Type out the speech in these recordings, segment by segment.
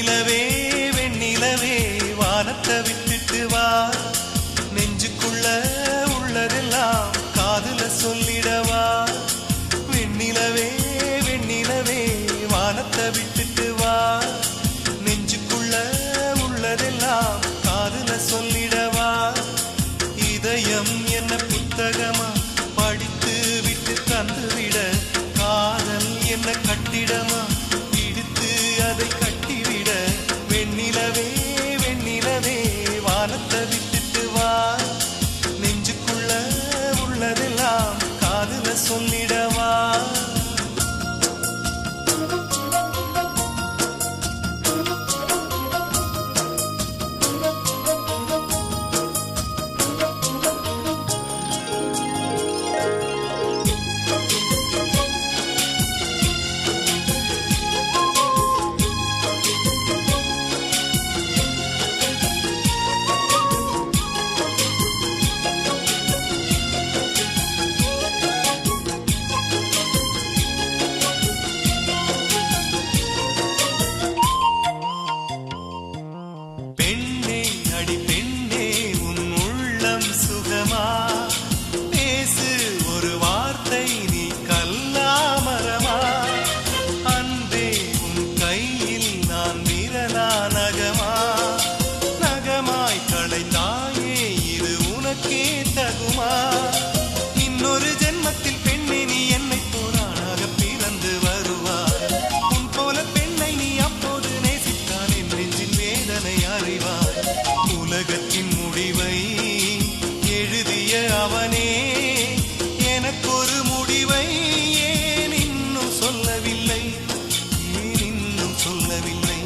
வெண்ணிலவே வெண்ணிலவே வானத்தை விட்டுட்டு வா, நெஞ்சுக்குள்ள உள்ளதெல்லாம் காதுல சொல்லிடவா. வெண்ணிலவே வெண்ணிலவே வானத்தை விட்டுட்டு வா, நெஞ்சுக்குள்ள உள்ளதெல்லாம் காதுல சொல்லிடவா. இதயம் என்ன புத்தகமா படித்து விட்டு தந்துவிட, காதல் என்ன கட்டிடமா பிடித்து அதை கட்டிவிட. வெண்ணிலவே வெண்ணிலவே வானத்தை விட்டுட்டு வா, நெஞ்சுக்குள்ள உள்ளதெல்லாம் காதுல சொல்லிடவா. இன்னொரு ஜென்மத்தில் பெண்ணை நீ என்னை போரானாக பிறந்து வருவார். உன் போல பெண்ணை நீ அப்போது நேசித்தால் என் நெஞ்சின் வேதனை அறிவார். உலகத்தின் முடிவை எழுதிய அவனே எனக்கொரு முடிவை ஏன் இன்னும் சொல்லவில்லை, ஏன் இன்னும் சொல்லவில்லை.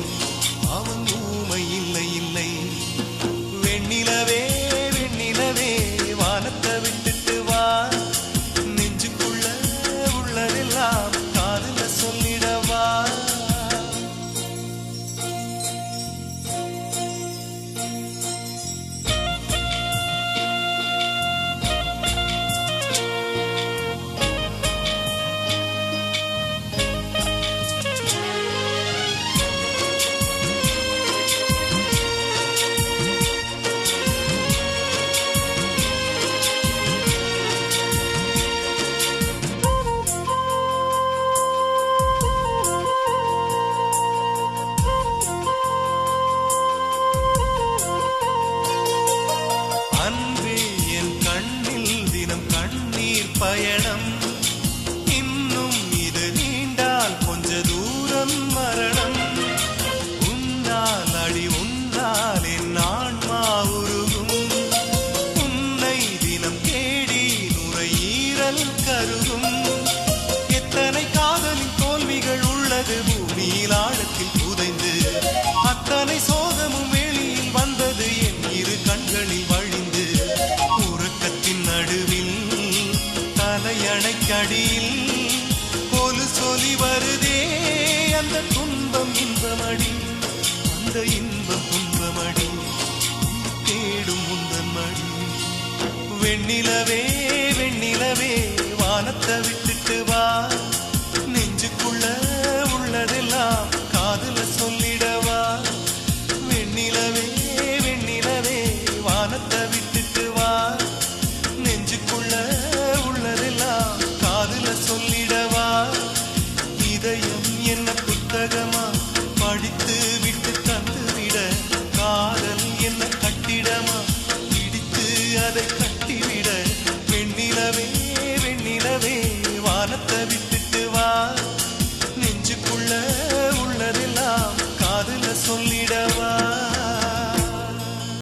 அவன் ஊமை இல்லை இல்லை. வெண்ணிலவே வெண்ணிலவே வானத்தை விட்டுட்டு வா, நெஞ்சுக்குள்ள உள்ளதெல்லாம் காதுல சொல்லிடவா. பயணம் இன்னும் இது நீண்டால் கொஞ்ச தூரம் மரணம். உன்னால் அடி உன்னால் என் ஆன்மா உருகும். உன்னை தினம் தேடி நுரையீரல் கருகும். எத்தனை காதலின் தோல்விகள் உள்ளது பூமியில் ஆழத்தில் புதைந்து. அத்தனை சோகமும் வெளியில் வந்தது என் இரு கண்களில் வழிந்து. உறக்கத்தின் நடுவில் தலையணைக்கடியில் கொலு சொல்லி வருதே. அந்த துன்பம் இன்பமடி, அந்த இன்பம் துன்பமடி, தேடும் முந்தன் மடி. வெண்ணிலவே வெண்ணிலவே வானத்தை விட்டுட்டு வா, நெஞ்சுக்குள்ள உள்ளதெல்லாம் காதுல சொல்லிடவா. வெண்ணிலவே வெண்ணிலவே வானத்தை விட்டுட்டு வா, நெஞ்சுக்குள்ள உள்ளதெல்லாம் காதுல சொல்லிடவா. இதயம் என்ன புத்தகமா படித்து விட்டு